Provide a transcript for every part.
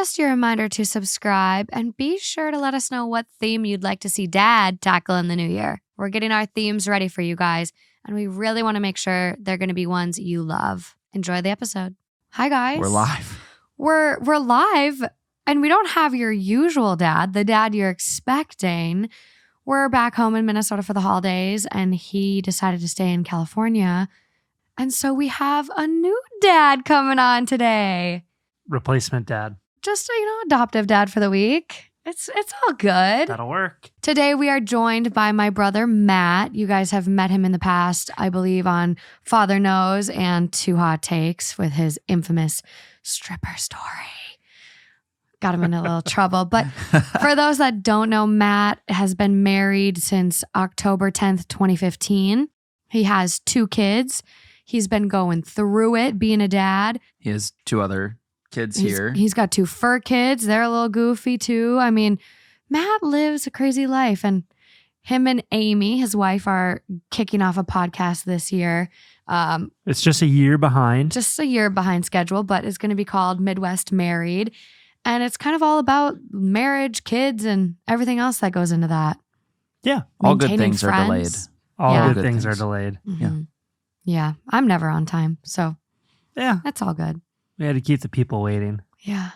just your reminder to subscribe and be sure to let us know what theme you'd like to see Dad tackle in the new year. We're getting our themes ready for you guys, and we really want to make sure they're going to be ones you love. Enjoy the episode. Hi, guys. We're live. We're live, and we don't have your usual dad, the dad you're expecting. We're back home in Minnesota for the holidays, and he decided to stay in California. And so we have a new dad coming on today. Replacement dad. Just, adoptive dad for the week. It's all good. That'll work. Today we are joined by my brother, Matt. You guys have met him in the past, I believe, on Father Knows and Two Hot Takes with his infamous stripper story. Got him in a little trouble. But for those that don't know, Matt has been married since October 10th, 2015. He has 2 kids. He's been going through it, being a dad. He has 2 other kids here. He's got 2 fur kids. They're a little goofy too. I mean, Matt lives a crazy life. And him and Amy, his wife, are kicking off a podcast this year. It's just a year behind. Just a year behind schedule, but it's going to be called Midwest Married. And it's kind of all about marriage, kids, and everything else that goes into that. Yeah. All good things are delayed. All good things are delayed. Mm-hmm. Yeah. I'm never on time. So yeah, that's all good. We had to keep the people waiting. Yeah.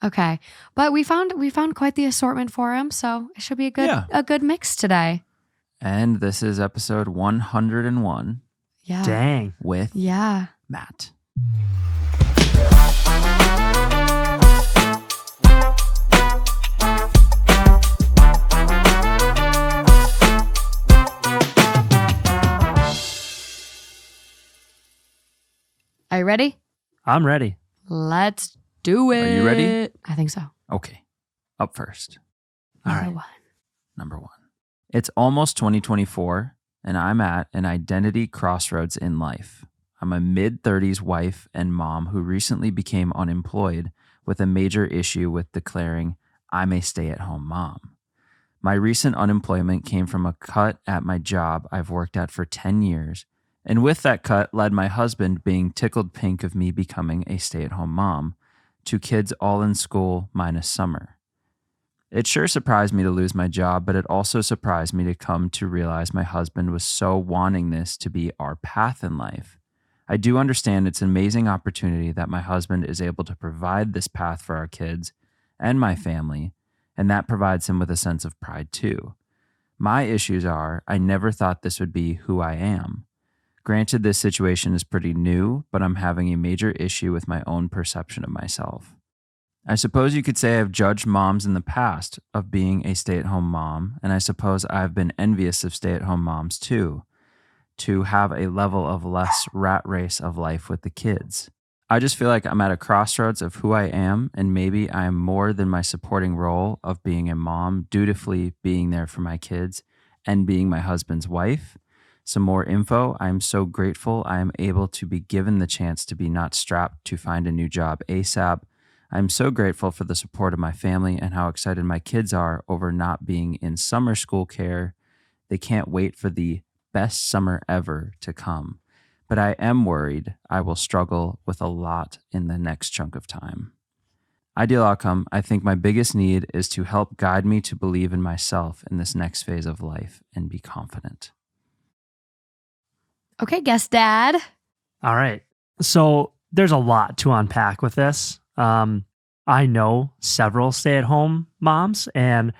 Okay. But we found quite the assortment for him. So it should be a good mix today. And this is episode 101. Yeah. Dang. With Matt. Are you ready? I'm ready. Let's do it. Are you ready? I think so. Okay. Up first. Number one. It's almost 2024, and I'm at an identity crossroads in life. I'm a mid-30s wife and mom who recently became unemployed with a major issue with declaring I'm a stay-at-home mom. My recent unemployment came from a cut at my job I've worked at for 10 years, and with that cut led my husband being tickled pink of me becoming a stay-at-home mom, 2 kids all in school minus summer. It sure surprised me to lose my job, but it also surprised me to come to realize my husband was so wanting this to be our path in life. I do understand it's an amazing opportunity that my husband is able to provide this path for our kids and my family, and that provides him with a sense of pride too. My issues are I never thought this would be who I am. Granted, this situation is pretty new, but I'm having a major issue with my own perception of myself. I suppose you could say I've judged moms in the past of being a stay-at-home mom, and I suppose I've been envious of stay-at-home moms too, to have a level of less rat race of life with the kids. I just feel like I'm at a crossroads of who I am, and maybe I am more than my supporting role of being a mom, dutifully being there for my kids, and being my husband's wife. Some more info. I'm so grateful I am able to be given the chance to be not strapped to find a new job ASAP. I'm so grateful for the support of my family and how excited my kids are over not being in summer school care. They can't wait for the best summer ever to come. But I am worried I will struggle with a lot in the next chunk of time. Ideal outcome, I think my biggest need is to help guide me to believe in myself in this next phase of life and be confident. Okay, guest dad. All right. So there's a lot to unpack with this. I know several stay-at-home moms, and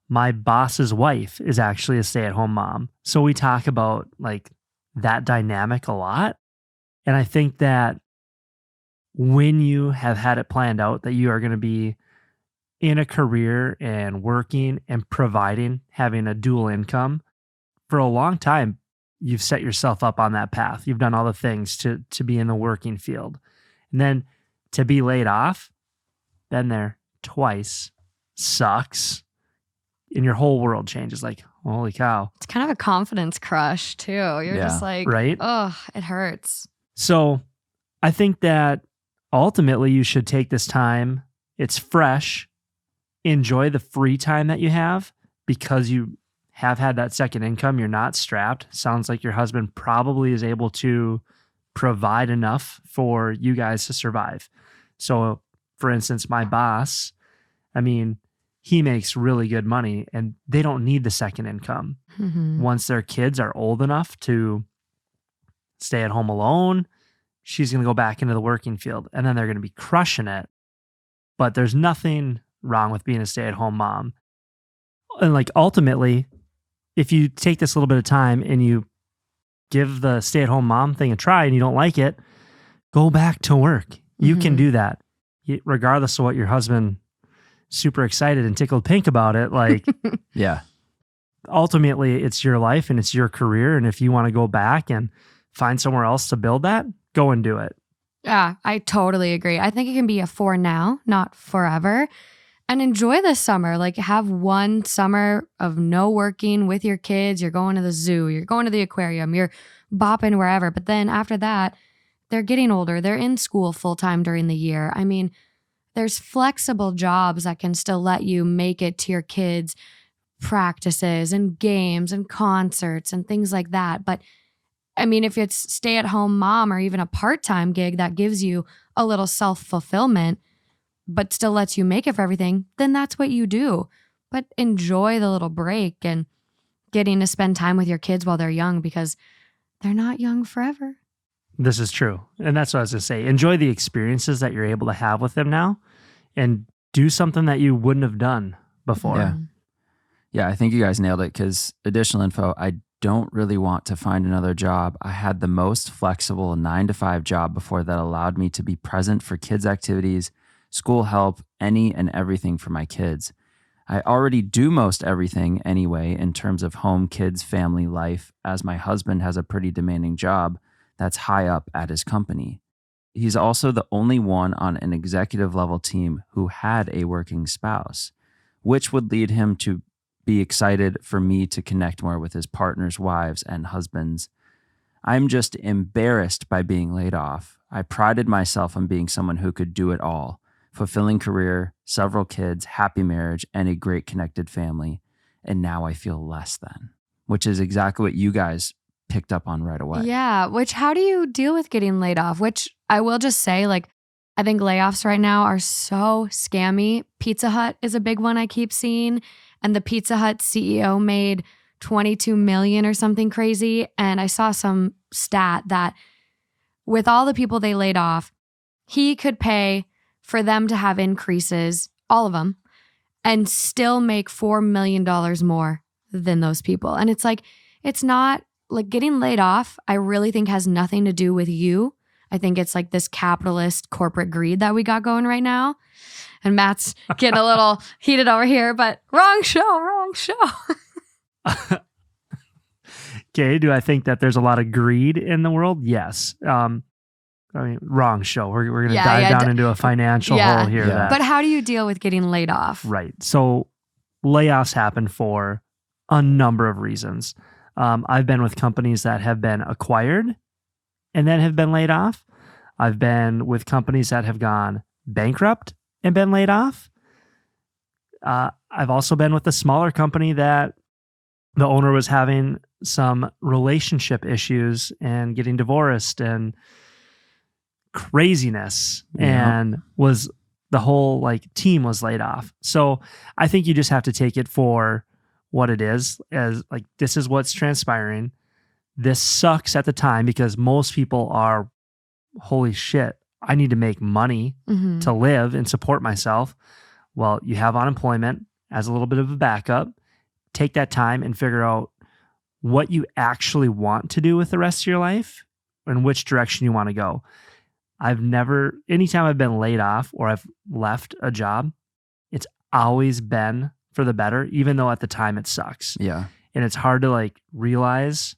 my boss's wife is actually a stay-at-home mom. So we talk about like that dynamic a lot. And I think that when you have had it planned out that you are going to be in a career and working and providing, having a dual income for a long time, you've set yourself up on that path. You've done all the things to be in the working field. And then to be laid off, been there twice, sucks. And your whole world changes. Like, holy cow. It's kind of a confidence crush too. You're just like, right? Oh, it hurts. So I think that ultimately you should take this time. It's fresh. Enjoy the free time that you have because you have had that second income. You're not strapped. Sounds like your husband probably is able to provide enough for you guys to survive. So for instance, my boss, I mean, he makes really good money and they don't need the second income. Once their kids are old enough to stay at home alone, she's going to go back into the working field and then they're going to be crushing it. But there's nothing wrong with being a stay-at-home mom. And like ultimately, if you take this little bit of time and you give the stay-at-home mom thing a try and you don't like it, go back to work. You can do that. Regardless of what your husband super excited and tickled pink about it. Like, Yeah. ultimately it's your life and it's your career. And if you want to go back and find somewhere else to build that, go and do it. Yeah, I totally agree. I think it can be a for now, not forever. And enjoy this summer. Like, have one summer of no working with your kids. You're going to the zoo, you're going to the aquarium, you're bopping wherever. But then after that, they're getting older. They're in school full time during the year. I mean, there's flexible jobs that can still let you make it to your kids' practices and games and concerts and things like that. But I mean, if it's stay-at-home mom or even a part-time gig that gives you a little self-fulfillment, but still lets you make it for everything, then that's what you do. But enjoy the little break and getting to spend time with your kids while they're young, because they're not young forever. This is true. And that's what I was going to say. Enjoy the experiences that you're able to have with them now and do something that you wouldn't have done before. Yeah. Yeah, I think you guys nailed it, because additional info, I don't really want to find another job. I had the most flexible 9-to-5 job before that allowed me to be present for kids' activities, school help, any and everything for my kids. I already do most everything anyway in terms of home, kids, family life, as my husband has a pretty demanding job that's high up at his company. He's also the only one on an executive level team who had a working spouse, which would lead him to be excited for me to connect more with his partners, wives, and husbands. I'm just embarrassed by being laid off. I prided myself on being someone who could do it all: fulfilling career, several kids, happy marriage, and a great connected family. And now I feel less than, which is exactly what you guys picked up on right away. Yeah, which how do you deal with getting laid off? Which I will just say, like, I think layoffs right now are so scammy. Pizza Hut is a big one I keep seeing. And the Pizza Hut CEO made $22 million or something crazy. And I saw some stat that with all the people they laid off, he could pay for them to have increases, all of them, and still make $4 million more than those people. And it's like, it's not like getting laid off, I really think has nothing to do with you. I think it's like this capitalist corporate greed that we got going right now. And Matt's getting a little heated over here, but wrong show. Okay, do I think that there's a lot of greed in the world? Yes. I mean, wrong show. We're going to dive down into a financial hole here. Yeah. But how do you deal with getting laid off? Right. So layoffs happen for a number of reasons. I've been with companies that have been acquired and then have been laid off. I've been with companies that have gone bankrupt and been laid off. I've also been with a smaller company that the owner was having some relationship issues and getting divorced and craziness, and was the whole like team was laid off. So I think you just have to take it for what it is, as like, this is what's transpiring. This sucks at the time because most people are, holy shit, I need to make money to live and support myself. Well, you have unemployment as a little bit of a backup. Take that time and figure out what you actually want to do with the rest of your life and which direction you want to go. Anytime I've been laid off or I've left a job, it's always been for the better, even though at the time it sucks. Yeah. And it's hard to like realize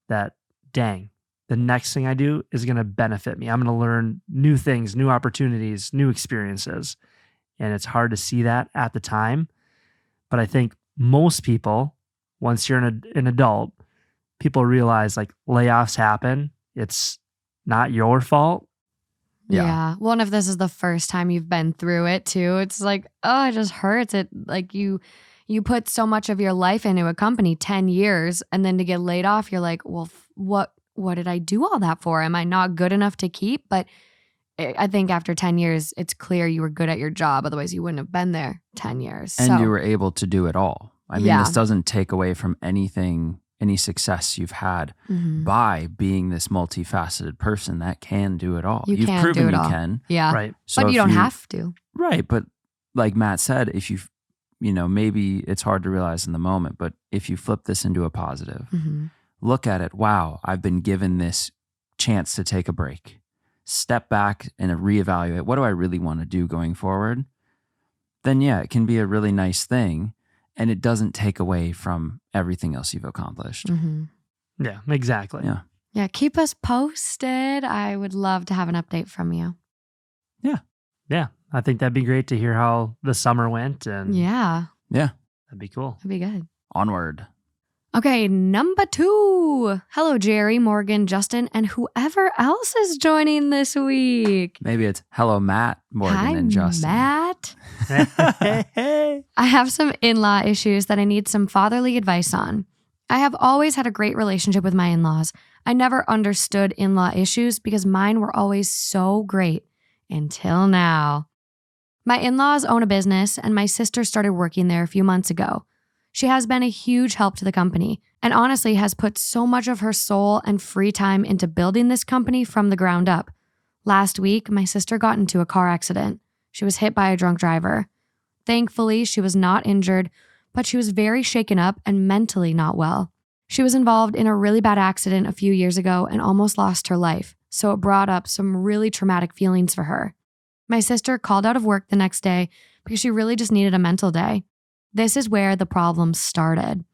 that, dang, the next thing I do is going to benefit me. I'm going to learn new things, new opportunities, new experiences. And it's hard to see that at the time. But I think most people, once you're an adult, people realize like layoffs happen. It's not your fault. Yeah. Well, and if this is the first time you've been through it too, it's like, oh, it just hurts. It like you put so much of your life into a company, 10 years, and then to get laid off, you're like, well, what did I do all that for? Am I not good enough to keep? But I think after 10 years, it's clear you were good at your job. Otherwise, you wouldn't have been there 10 years. And you were able to do it all. I mean, Yeah. this doesn't take away from anything, any success you've had Mhm. by being this multifaceted person that can do it all. You You've can proven do it you all. can. Yeah. Right. So But if you don't have to. Right. But like Matt said, if maybe it's hard to realize in the moment, but if you flip this into a positive, Mhm. look at it. Wow, I've been given this chance to take a break, step back and reevaluate. What do I really want to do going forward? Then yeah, it can be a really nice thing. And it doesn't take away from everything else you've accomplished. Mhm. Yeah, exactly. Yeah. Yeah. Keep us posted. I would love to have an update from you. Yeah. I think that'd be great to hear how the summer went, and Yeah. Yeah. that'd be cool. That'd be good. Onward. Okay, number 2. Hello, Jerry, Morgan, Justin, and whoever else is joining this week. Maybe it's hello, Matt, Morgan, Hi, and Justin. Matt. Hey. I have some in-law issues that I need some fatherly advice on. I have always had a great relationship with my in-laws. I never understood in-law issues because mine were always so great until now. My in-laws own a business and my sister started working there a few months ago. She has been a huge help to the company and honestly has put so much of her soul and free time into building this company from the ground up. Last week, my sister got into a car accident. She was hit by a drunk driver. Thankfully, she was not injured, but she was very shaken up and mentally not well. She was involved in a really bad accident a few years ago and almost lost her life, so it brought up some really traumatic feelings for her. My sister called out of work the next day because she really just needed a mental day. This is where the problem started.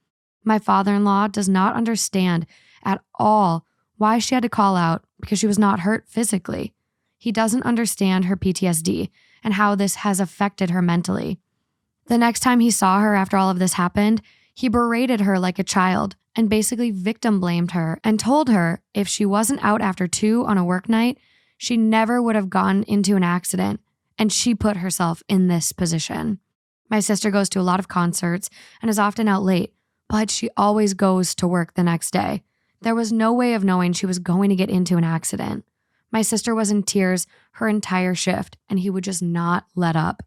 My father-in-law does not understand at all why she had to call out because she was not hurt physically. He doesn't understand her PTSD and how this has affected her mentally. The next time he saw her after all of this happened, he berated her like a child and basically victim blamed her and told her if she wasn't out after 2 on a work night, she never would have gotten into an accident, and she put herself in this position. My sister goes to a lot of concerts and is often out late, but she always goes to work the next day. There was no way of knowing she was going to get into an accident. My sister was in tears her entire shift, and he would just not let up.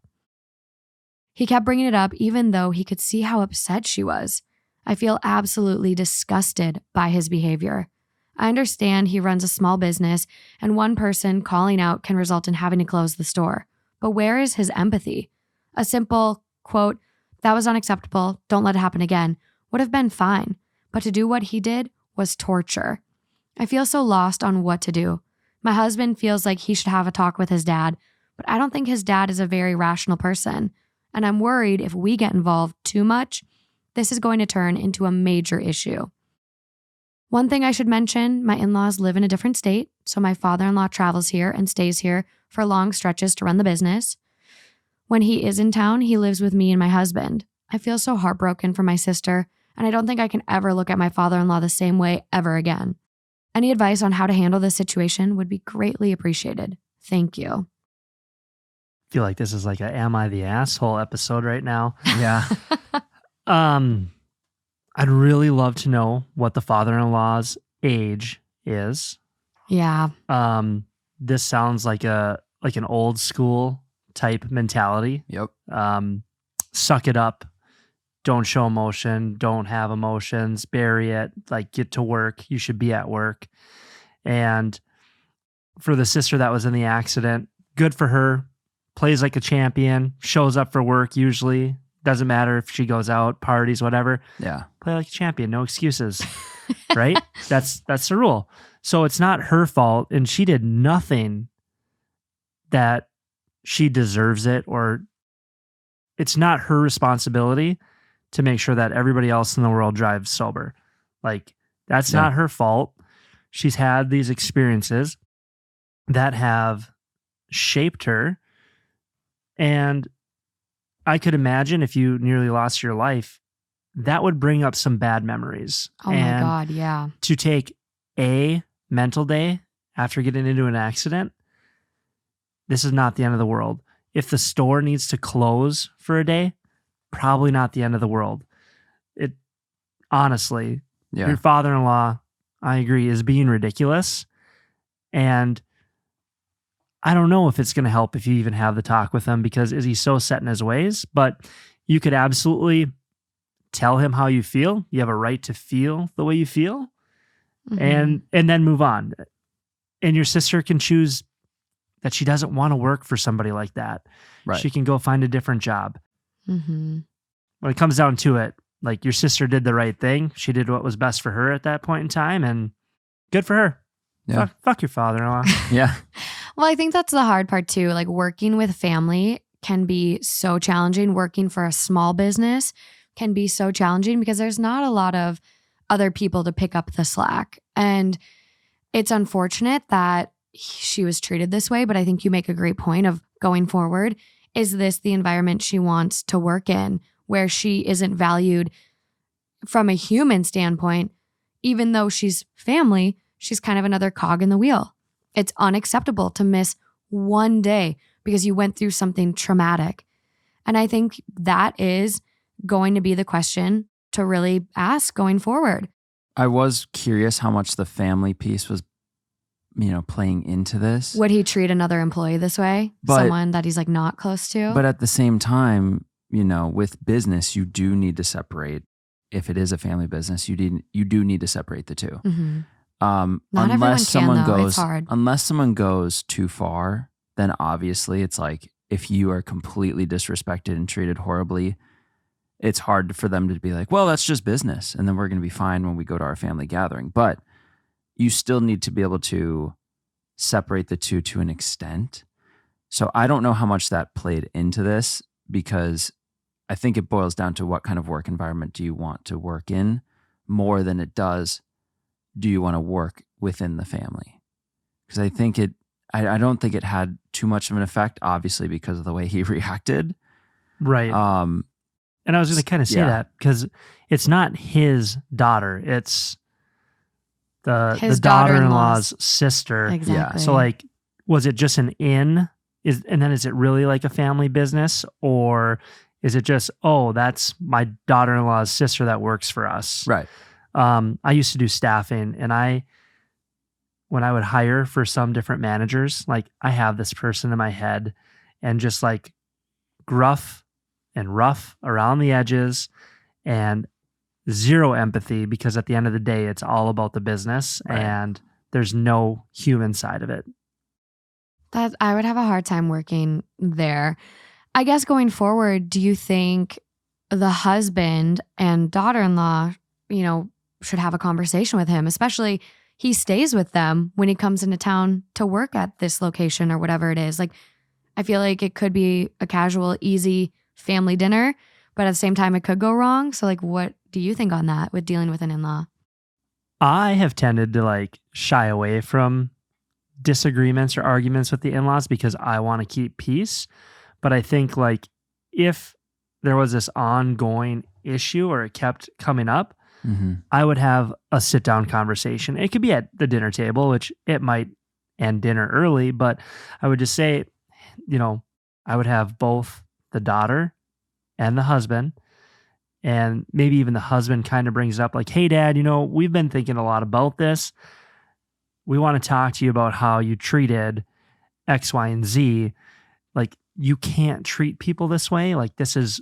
He kept bringing it up even though he could see how upset she was. I feel absolutely disgusted by his behavior. I understand he runs a small business and one person calling out can result in having to close the store. But where is his empathy? A simple, quote, "That was unacceptable, don't let it happen again," would have been fine. But to do what he did was torture. I feel so lost on what to do. My husband feels like he should have a talk with his dad, but I don't think his dad is a very rational person. And I'm worried if we get involved too much, this is going to turn into a major issue. One thing I should mention, my in-laws live in a different state, so my father-in-law travels here and stays here for long stretches to run the business. When he is in town, he lives with me and my husband. I feel so heartbroken for my sister, and I don't think I can ever look at my father-in-law the same way ever again. Any advice on how to handle this situation would be greatly appreciated. Thank you. I feel like this is like a Am I the Asshole episode right now. Yeah. I'd really love to know what the father-in-law's age is. Yeah. This sounds like an old school type mentality. Yep. Suck it up. Don't show emotion. Don't have emotions. Bury it. Like, get to work. You should be at work. And for the sister that was in the accident, good for her. Plays like a champion. Shows up for work usually. Doesn't matter if she goes out, parties, whatever. Yeah. Play like a champion. No excuses. Right? That's the rule. So it's not her fault, and she did nothing that she deserves it, or it's not her responsibility to make sure that everybody else in the world drives sober. Like, that's not her fault. She's had these experiences that have shaped her. And I could imagine if you nearly lost your life, that would bring up some bad memories. Oh my God, yeah. To take a mental day after getting into an accident, this is not the end of the world. If the store needs to close for a day, probably not the end of the world. It honestly, your father-in-law, I agree, is being ridiculous. And I don't know if it's going to help if you even have the talk with him, because is he so set in his ways? But you could absolutely tell him how you feel. You have a right to feel the way you feel, and then move on. And your sister can choose that she doesn't want to work for somebody like that. Right. She can go find a different job. Mm-hmm. When it comes down to it, like, your sister did the right thing. She did what was best for her at that point in time, and good for her. Yeah. Fuck your father-in-law. Yeah. Well, I think that's the hard part too. Like, working with family can be so challenging. Working for a small business can be so challenging because there's not a lot of other people to pick up the slack. And it's unfortunate that she was treated this way, but I think you make a great point of going forward. Is this the environment she wants to work in, where she isn't valued from a human standpoint? Even though she's family, she's kind of another cog in the wheel. It's unacceptable to miss one day because you went through something traumatic. And I think that is going to be the question to really ask going forward. I was curious how much the family piece was, playing into this. Would he treat another employee this way? Someone that he's like not close to? But at the same time, with business, you do need to separate. If it is a family business, you do need to separate the two. Mm-hmm. Not everyone can, though. It's hard. Unless someone goes too far, then obviously it's like, if you are completely disrespected and treated horribly, it's hard for them to be like, well, that's just business, and then we're going to be fine when we go to our family gathering. But you still need to be able to separate the two to an extent. So I don't know how much that played into this, because I think it boils down to what kind of work environment do you want to work in, more than it does, do you want to work within the family? Because I think I don't think it had too much of an effect, obviously, because of the way he reacted. Right. And I was going to kind of say that, because it's not his daughter. It's the daughter-in-law's sister. Exactly. Yeah. So, like, was it just an in? And then is it really like a family business? Or is it just, oh, that's my daughter-in-law's sister that works for us? Right. I used to do staffing, and when I would hire for some different managers, like, I have this person in my head, and just like gruff and rough around the edges and zero empathy, because at the end of the day, it's all about the business, right, and there's no human side of it. That I would have a hard time working there. I guess going forward, do you think the husband and daughter-in-law, should have a conversation with him, especially he stays with them when he comes into town to work at this location or whatever it is? Like, I feel like it could be a casual, easy family dinner, but at the same time, it could go wrong. So, like, what do you think on that with dealing with an in-law? I have tended to shy away from disagreements or arguments with the in-laws because I want to keep peace. But I think if there was this ongoing issue or it kept coming up, I would have a sit-down conversation. It could be at the dinner table, which it might end dinner early, but I would just say, I would have both the daughter and the husband, and maybe even the husband kind of brings it up like, hey, Dad, we've been thinking a lot about this. We want to talk to you about how you treated X, Y, and Z. Like, you can't treat people this way. Like, this is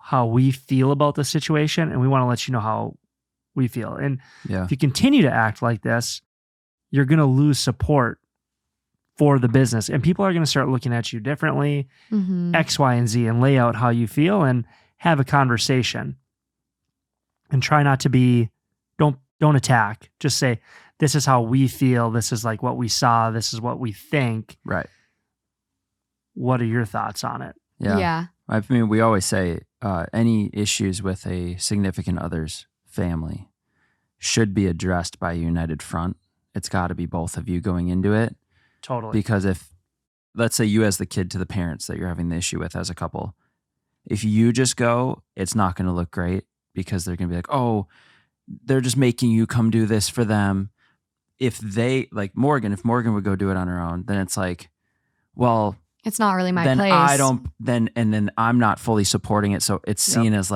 how we feel about the situation, and we want to let you know how we feel. And if you continue to act like this, you're going to lose support for the business, and people are going to start looking at you differently, X, Y, and Z, and lay out how you feel and have a conversation. And try not to be, don't attack. Just say, this is how we feel. This is what we saw. This is what we think. Right. What are your thoughts on it? Yeah. I mean, we always say any issues with a significant other's family should be addressed by a united front. It's got to be both of you going into it. Totally. Because if, let's say you as the kid to the parents that you're having the issue with as a couple, if you just go, it's not going to look great, because they're going to be like, oh, they're just making you come do this for them. If if Morgan would go do it on her own, then it's like, well, it's not really my then place. Then I'm not fully supporting it. So it's seen as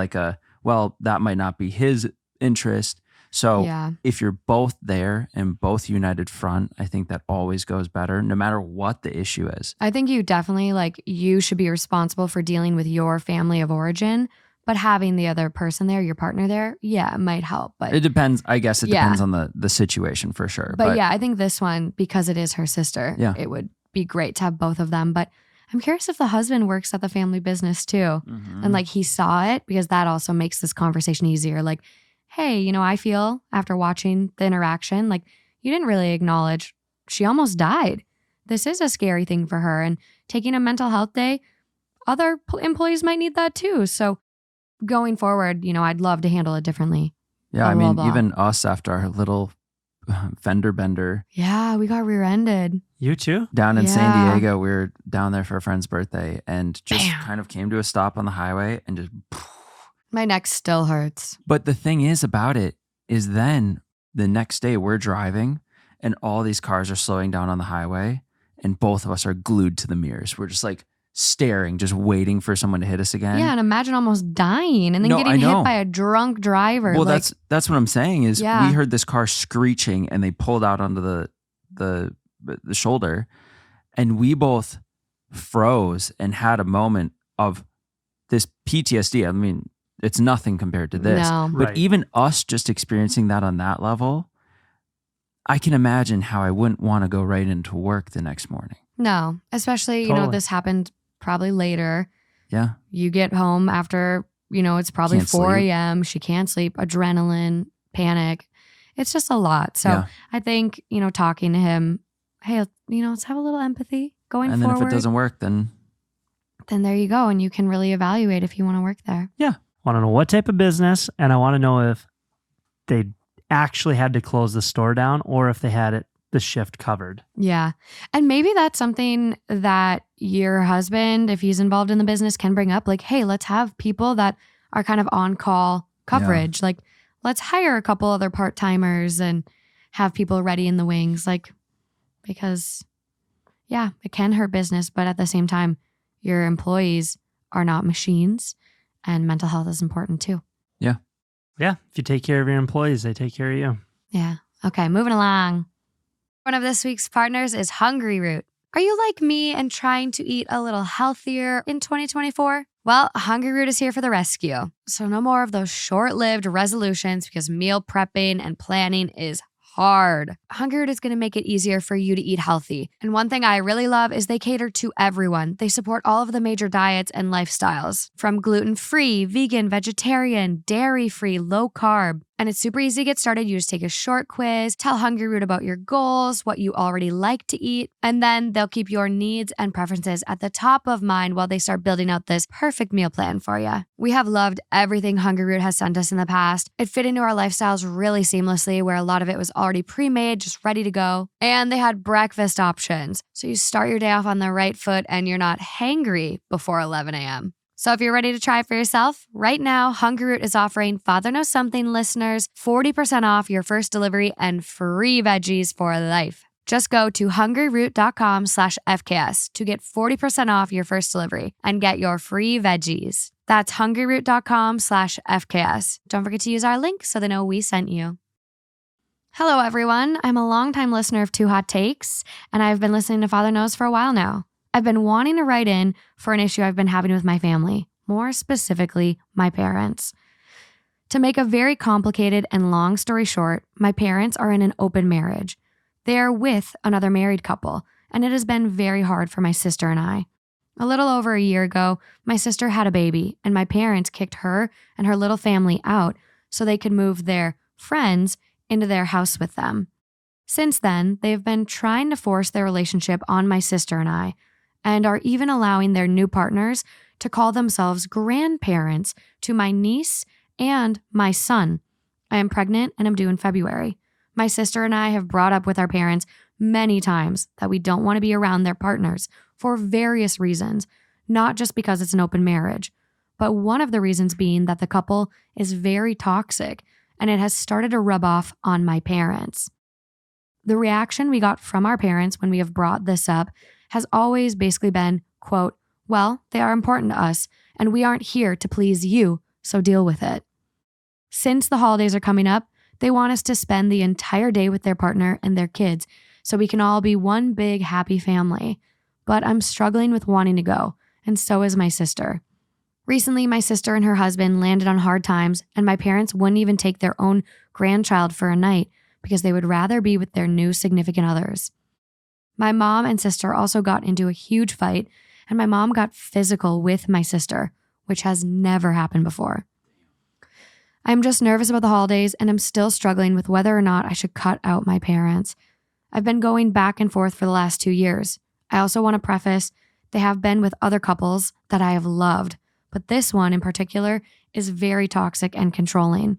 well, that might not be his interest. So Yeah. if you're both there and both united front, I think that always goes better no matter what the issue is. I think you definitely you should be responsible for dealing with your family of origin, but having the other person there, your partner there, yeah, it might help. But It depends. I guess it Yeah. depends on the situation for sure. But yeah, I think this one, because it is her sister, Yeah. it would be great to have both of them. But I'm curious if the husband works at the family business too. Mhm. And he saw it, because that also makes this conversation easier. Hey, I feel after watching the interaction, you didn't really acknowledge she almost died. This is a scary thing for her. And taking a mental health day, other employees might need that too. So going forward, I'd love to handle it differently. Yeah, Blah, I blah, mean, blah. even us after our little fender bender Yeah, we got rear-ended. You too? down in San Yeah. Diego, we were down there for a friend's birthday and just Bam. kind of came to a stop on the highway and just. My neck still hurts. But the thing is about it is then the next day we're driving and all these cars are slowing down on the highway and both of us are glued to the mirrors. We're just staring, just waiting for someone to hit us again. Yeah, and imagine almost dying and then No, I getting hit know. by a drunk driver. Well, that's what I'm saying is Yeah. we heard this car screeching and they pulled out onto the shoulder and we both froze and had a moment of this PTSD. I mean, it's nothing compared to this. No. But Right. even us just experiencing that on that level, I can imagine how I wouldn't want to go right into work the next morning. No, especially, Totally. this happened probably later. Yeah. You get home after, it's probably Can't 4 sleep. a.m. She can't sleep, adrenaline, panic. It's just a lot. So Yeah. I think, talking to him, hey, let's have a little empathy going And then forward. if it doesn't work, then then there you go. And you can really evaluate if you want to work there. Want to know what type of business, and I want to know if they actually had to close the store down or if they had the shift covered. Yeah. And maybe that's something that your husband, if he's involved in the business, can bring up. Hey, let's have people that are kind of on-call coverage. Let's hire a couple other part-timers and have people ready in the wings. Because, yeah, it can hurt business, but at the same time, your employees are not machines, and mental health is important too. Yeah, if you take care of your employees, they take care of you. Yeah. Okay, moving along. One of this week's partners is Hungry Root. Are you like me and trying to eat a little healthier in 2024? Well, Hungry Root is here for the rescue. So no more of those short-lived resolutions, because meal prepping and planning is hard. Hungry Root is going to make it easier for you to eat healthy. And one thing I really love is they cater to everyone. They support all of the major diets and lifestyles, from gluten-free, vegan, vegetarian, dairy-free, low carb. And it's super easy to get started. You just take a short quiz, tell Hungry Root about your goals, what you already like to eat, and then they'll keep your needs and preferences at the top of mind while they start building out this perfect meal plan for you. We have loved everything Hungry Root has sent us in the past. It fit into our lifestyles really seamlessly, where a lot of it was already pre-made, just ready to go. And they had breakfast options, so you start your day off on the right foot and you're not hangry before 11 a.m. So if you're ready to try it for yourself, right now, Hungry Root is offering Father Knows Something listeners 40% off your first delivery and free veggies for life. Just go to hungryroot.com/FKS to get 40% off your first delivery and get your free veggies. That's hungryroot.com/FKS. Don't forget to use our link so they know we sent you. Hello, everyone. I'm a longtime listener of Two Hot Takes, and I've been listening to Father Knows for a while now. I've been wanting to write in for an issue I've been having with my family, more specifically, my parents. To make a very complicated and long story short, my parents are in an open marriage. They are with another married couple, and it has been very hard for my sister and I. A little over a year ago, my sister had a baby, and my parents kicked her and her little family out so they could move their friends into their house with them. Since then, they've been trying to force their relationship on my sister and I, and are even allowing their new partners to call themselves grandparents to my niece and my son. I am pregnant and I'm due in February. My sister and I have brought up with our parents many times that we don't want to be around their partners for various reasons, not just because it's an open marriage, but one of the reasons being that the couple is very toxic and it has started to rub off on my parents. The reaction we got from our parents when we have brought this up has always basically been, quote, well, they are important to us and we aren't here to please you, so deal with it. Since the holidays are coming up, They want us to spend the entire day with their partner and their kids so we can all be one big happy family. But I'm struggling with wanting to go, and so is my sister. Recently, my sister and her husband landed on hard times, and my parents wouldn't even take their own grandchild for a night because they would rather be with their new significant others. My mom and sister also got into a huge fight, and my mom got physical with my sister, which has never happened before. I'm just nervous about the holidays, and I'm still struggling with whether or not I should cut out my parents. I've been going back and forth for the last 2 years. I also want to preface, they have been with other couples that I have loved, but this one in particular is very toxic and controlling.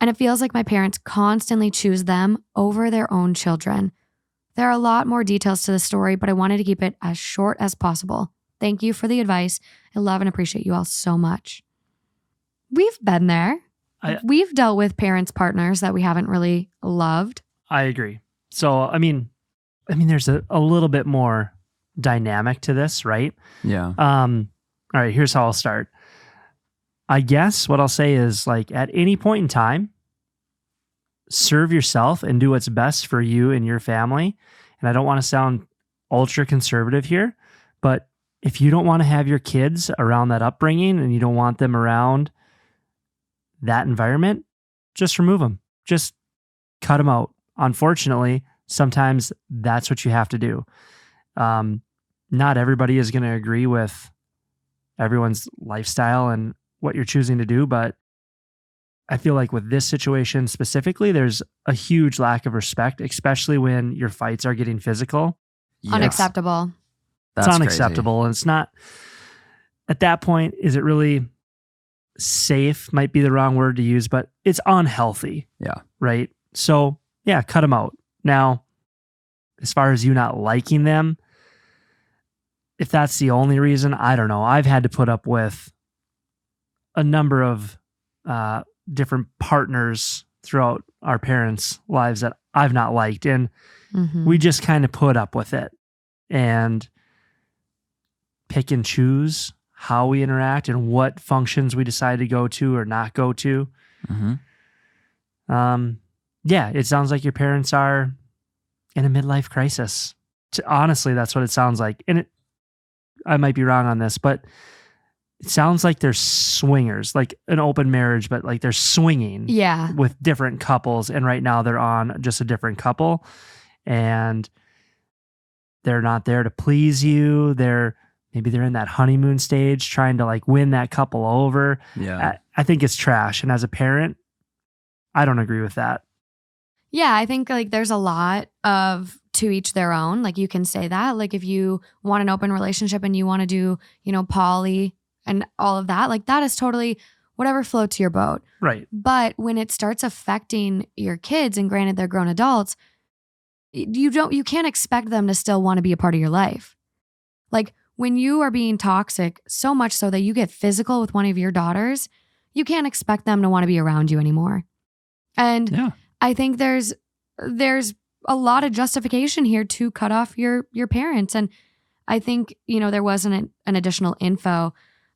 And it feels like my parents constantly choose them over their own children. There are a lot more details to the story, but I wanted to keep it as short as possible. Thank you for the advice. I love and appreciate you all so much. We've been there. We've dealt with parents' partners that we haven't really loved. I agree. So, I mean, there's a little bit more dynamic to this, right? Yeah. All right, here's how I'll start. I guess what I'll say is, like, at any point in time, serve yourself and do what's best for you and your family. And I don't want to sound ultra conservative here, but if you don't want to have your kids around that upbringing and you don't want them around that environment, just remove them. Just cut them out. Unfortunately, sometimes that's what you have to do. Not everybody is going to agree with everyone's lifestyle and what you're choosing to do, but I feel like with this situation specifically, there's a huge lack of respect, especially when your fights are getting physical. Yes. Unacceptable. It's unacceptable. And it's not, at that point, is it really safe? Might be the wrong word to use, but it's unhealthy. Yeah. Right? So, yeah, cut them out. Now, as far as you not liking them, if that's the only reason, I don't know. I've had to put up with a number of different partners throughout our parents' lives that I've not liked. And we just kind of put up with it and pick and choose how we interact and what functions we decide to go to or not go to. Yeah, it sounds like your parents are in a midlife crisis. Honestly, that's what it sounds like. And I might be wrong on this, but it sounds like they're swingers, like an open marriage, but like they're swinging with different couples. And right now they're on just a different couple and they're not there to please you. Maybe they're in that honeymoon stage trying to like win that couple over. Yeah. I think it's trash. And as a parent, I don't agree with that. Yeah, I think like there's a lot of to each their own. Like you can say that. Like if you want an open relationship and you want to do, poly and all of that, like that is totally whatever floats your boat. Right. But when it starts affecting your kids, and granted they're grown adults, you can't expect them to still want to be a part of your life. Like when you are being toxic so much so that you get physical with one of your daughters, you can't expect them to want to be around you anymore. And I think there's a lot of justification here to cut off your parents. And I think, there wasn't an additional info.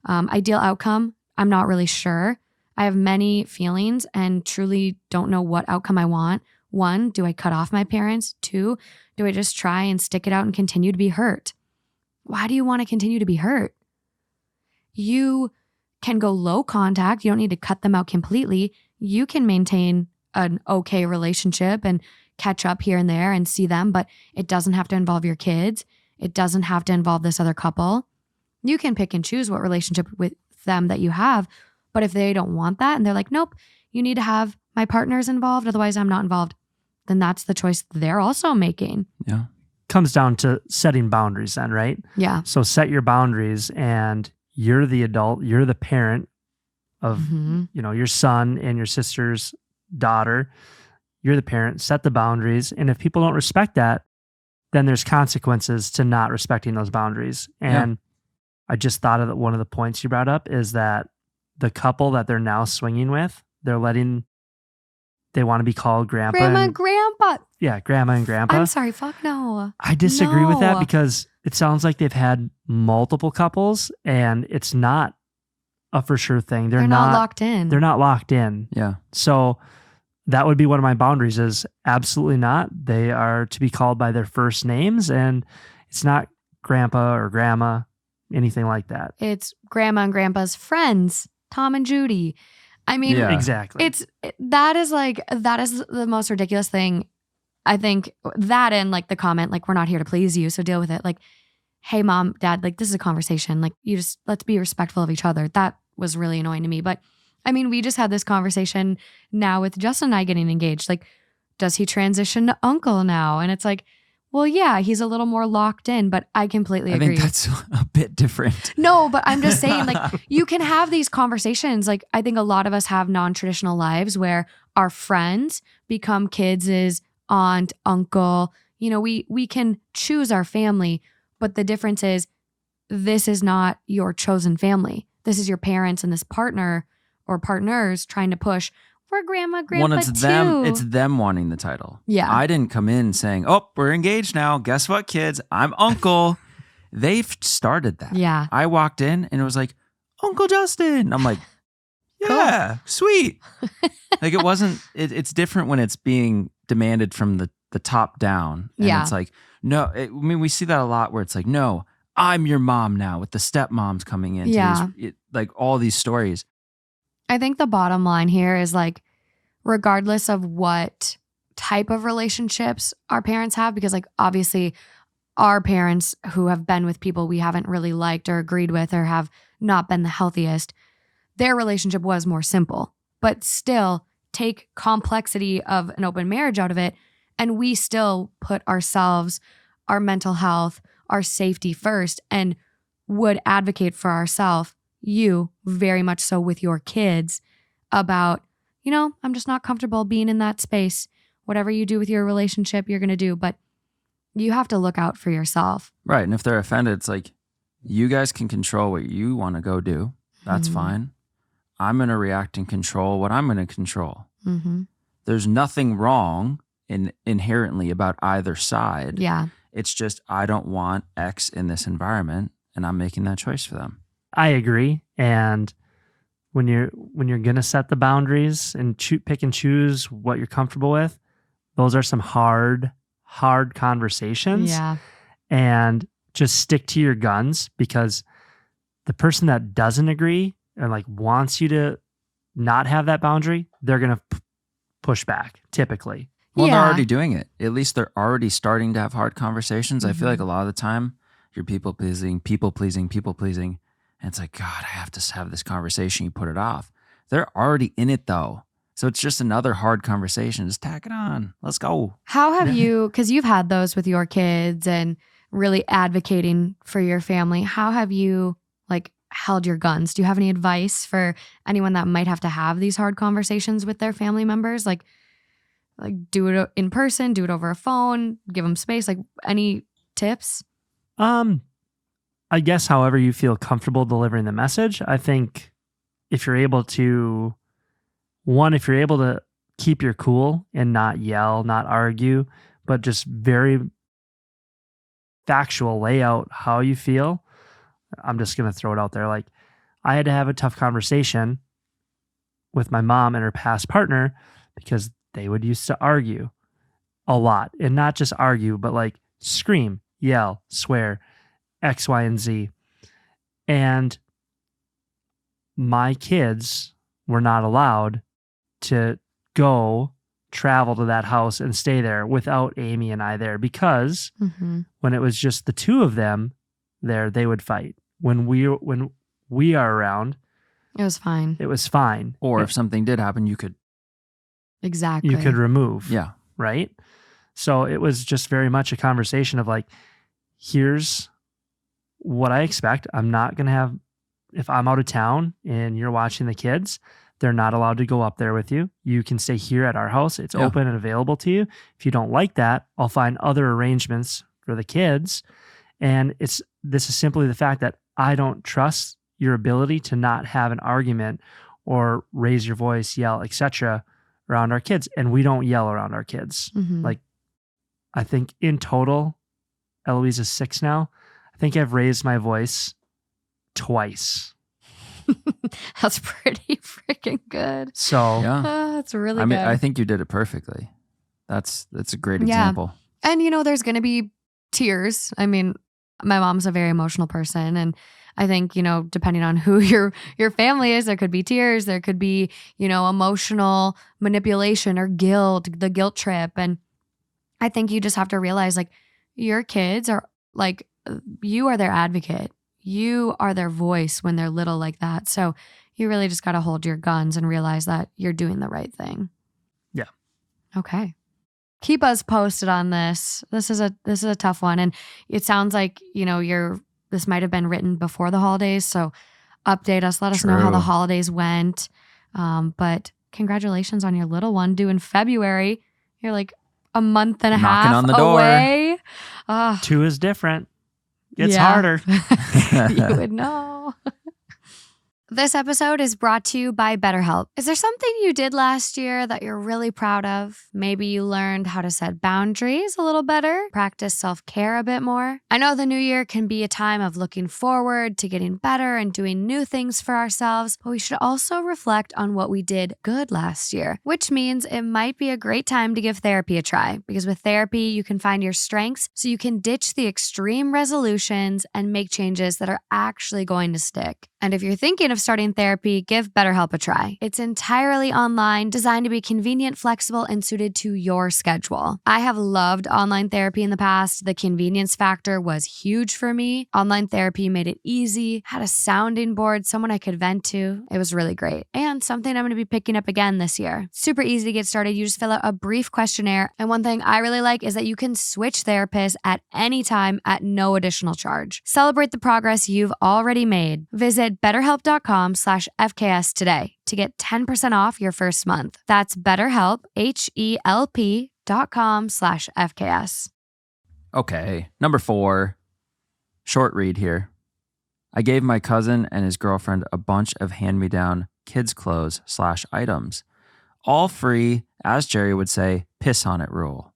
Ideal outcome, I'm not really sure. I have many feelings and truly don't know what outcome I want. 1, do I cut off my parents? 2, do I just try and stick it out and continue to be hurt? Why do you want to continue to be hurt? You can go low contact. You don't need to cut them out completely. You can maintain an okay relationship and catch up here and there and see them, but it doesn't have to involve your kids. It doesn't have to involve this other couple. You can pick and choose what relationship with them that you have, but if they don't want that and they're like, nope, you need to have my partners involved, otherwise I'm not involved, then that's the choice they're also making. Yeah. Comes down to setting boundaries then, right? Yeah. So set your boundaries and you're the adult, you're the parent of, your son and your sister's daughter. You're the parent, set the boundaries. And if people don't respect that, then there's consequences to not respecting those boundaries. And I just thought of one of the points you brought up is that the couple that they're now swinging with, they want to be called grandpa. And grandpa. Yeah, grandma and grandpa. I'm sorry, fuck no. I disagree with that because it sounds like they've had multiple couples and it's not a for sure thing. They're not locked in. They're not locked in. Yeah. So that would be one of my boundaries is absolutely not. They are to be called by their first names, and it's not grandpa or grandma, anything like that. It's grandma and grandpa's friends, Tom and Judy. I mean, Yeah. Exactly. that is the most ridiculous thing. I think that and like the comment, like, we're not here to please you, so deal with it. Like, hey, mom, dad, like, this is a conversation. Like, let's be respectful of each other. That was really annoying to me. But I mean, we just had this conversation now with Justin and I getting engaged. Like, does he transition to uncle now? And it's like, well, yeah, he's a little more locked in, but I completely agree. I think that's a bit different. No, but I'm just saying, like, you can have these conversations. Like, I think a lot of us have non-traditional lives where our friends become kids' aunt, uncle. You know, we can choose our family, but the difference is this is not your chosen family. This is your parents and this partner or partners trying to push for grandma, grandpa It's too. It's them wanting the title. Yeah. I didn't come in saying, "Oh, we're engaged now. Guess what, kids? I'm uncle." They've started that. Yeah. I walked in and it was like, "Uncle Justin." I'm like, "Yeah, sweet." Like it wasn't. It's different when it's being demanded from the top down. And Yeah. it's like, no. I mean, we see that a lot where it's like, "No, I'm your mom now," with the stepmoms coming in. Yeah. Like all these stories. I think the bottom line here is like, regardless of what type of relationships our parents have, because like obviously our parents who have been with people we haven't really liked or agreed with or have not been the healthiest, their relationship was more simple. But still, take complexity of an open marriage out of it, and we still put ourselves, our mental health, our safety first, and would advocate for ourselves, you very much so with your kids, about, you know, I'm just not comfortable being in that space. Whatever you do with your relationship, you're going to do. But you have to look out for yourself. Right. And if they're offended, it's like, you guys can control what you want to go do. That's Mhm. fine. I'm going to react and control what I'm going to control. Mm-hmm. There's nothing wrong inherently about either side. Yeah. It's just, I don't want X in this environment, and I'm making that choice for them. I agree. And when you're gonna set the boundaries and pick and choose what you're comfortable with, those are some hard conversations. Yeah. And just stick to your guns, because the person that doesn't agree and like wants you to not have that boundary, they're gonna push back typically. Well, Yeah. they're already doing it. At least they're already starting to have hard conversations. I feel Mhm. like a lot of the time you're people pleasing. And it's like, God, I have to have this conversation. You put it off. They're already in it though. So it's just another hard conversation. Just tack it on. Let's go. How have you, because you've had those with your kids and really advocating for your family, how have you like held your guns? Do you have any advice for anyone that might have to have these hard conversations with their family members? Like do it in person, do it over a phone, give them space, like any tips? I guess however you feel comfortable delivering the message. I think if you're able to keep your cool and not yell, not argue, but just very factual, lay out how you feel. I'm just going to throw it out there. Like, I had to have a tough conversation with my mom and her past partner because they would used to argue a lot, and not just argue, but like scream, yell, swear, X, Y, and Z. And my kids were not allowed to go travel to that house and stay there without Amy and I there, because Mm-hmm. when it was just the two of them there, they would fight. When we are around, It was fine. it was fine. Or if something did happen, you could. Exactly. You could remove. Yeah. Right? So it was just very much a conversation of like, here's what I expect. I'm not going to have, if I'm out of town and you're watching the kids, they're not allowed to go up there with you. You can stay here at our house. It's Yeah. open and available to you. If you don't like that, I'll find other arrangements for the kids. And this is simply the fact that I don't trust your ability to not have an argument or raise your voice, yell, etc. around our kids. And we don't yell around our kids. Mhm. Like, I think in total, Eloise is 6 now. I think I've raised my voice twice. That's pretty freaking good. So Yeah. That's really I mean, good. I think you did it perfectly. That's a great Yeah. example. And, there's going to be tears. I mean, my mom's a very emotional person. And I think, depending on who your family is, there could be tears. There could be, emotional manipulation or guilt, the guilt trip. And I think you just have to realize like your kids are like, you are their advocate. You are their voice when they're little like that. So you really just got to hold your guns and realize that you're doing the right thing. Yeah. Okay. Keep us posted on this. This is a tough one. And it sounds like, this might have been written before the holidays. So update us. Let us know how the True. holidays went. But congratulations on your little one due in February. You're like a month and a Knocking half on the door. away. 2 is different. It's Yeah. harder. You would know. This episode is brought to you by BetterHelp. Is there something you did last year that you're really proud of? Maybe you learned how to set boundaries a little better, practice self-care a bit more. I know the new year can be a time of looking forward to getting better and doing new things for ourselves, but we should also reflect on what we did good last year, which means it might be a great time to give therapy a try, because with therapy, you can find your strengths so you can ditch the extreme resolutions and make changes that are actually going to stick. And if you're thinking of starting therapy, give BetterHelp a try. It's entirely online, designed to be convenient, flexible, and suited to your schedule. I have loved online therapy in the past. The convenience factor was huge for me. Online therapy made it easy, had a sounding board, someone I could vent to. It was really great. And something I'm going to be picking up again this year. Super easy to get started. You just fill out a brief questionnaire. And one thing I really like is that you can switch therapists at any time at no additional charge. Celebrate the progress you've already made. Visit BetterHelp.com/FKS today to get 10% off your first month. That's BetterHelp, HELP.com/FKS. Okay. Number 4, short read here. I gave my cousin and his girlfriend a bunch of hand-me-down kids' clothes / items. All free, as Jerry would say, piss on it rule.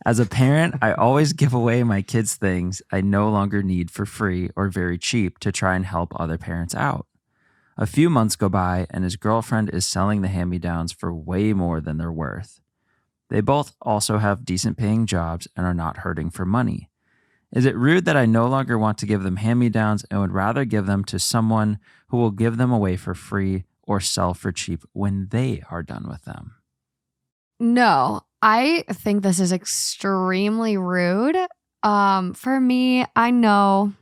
As a parent, I always give away my kids' things I no longer need for free or very cheap to try and help other parents out. A few months go by and his girlfriend is selling the hand-me-downs for way more than they're worth. They both also have decent paying jobs and are not hurting for money. Is it rude that I no longer want to give them hand-me-downs and would rather give them to someone who will give them away for free or sell for cheap when they are done with them? No, I think this is extremely rude. For me, I know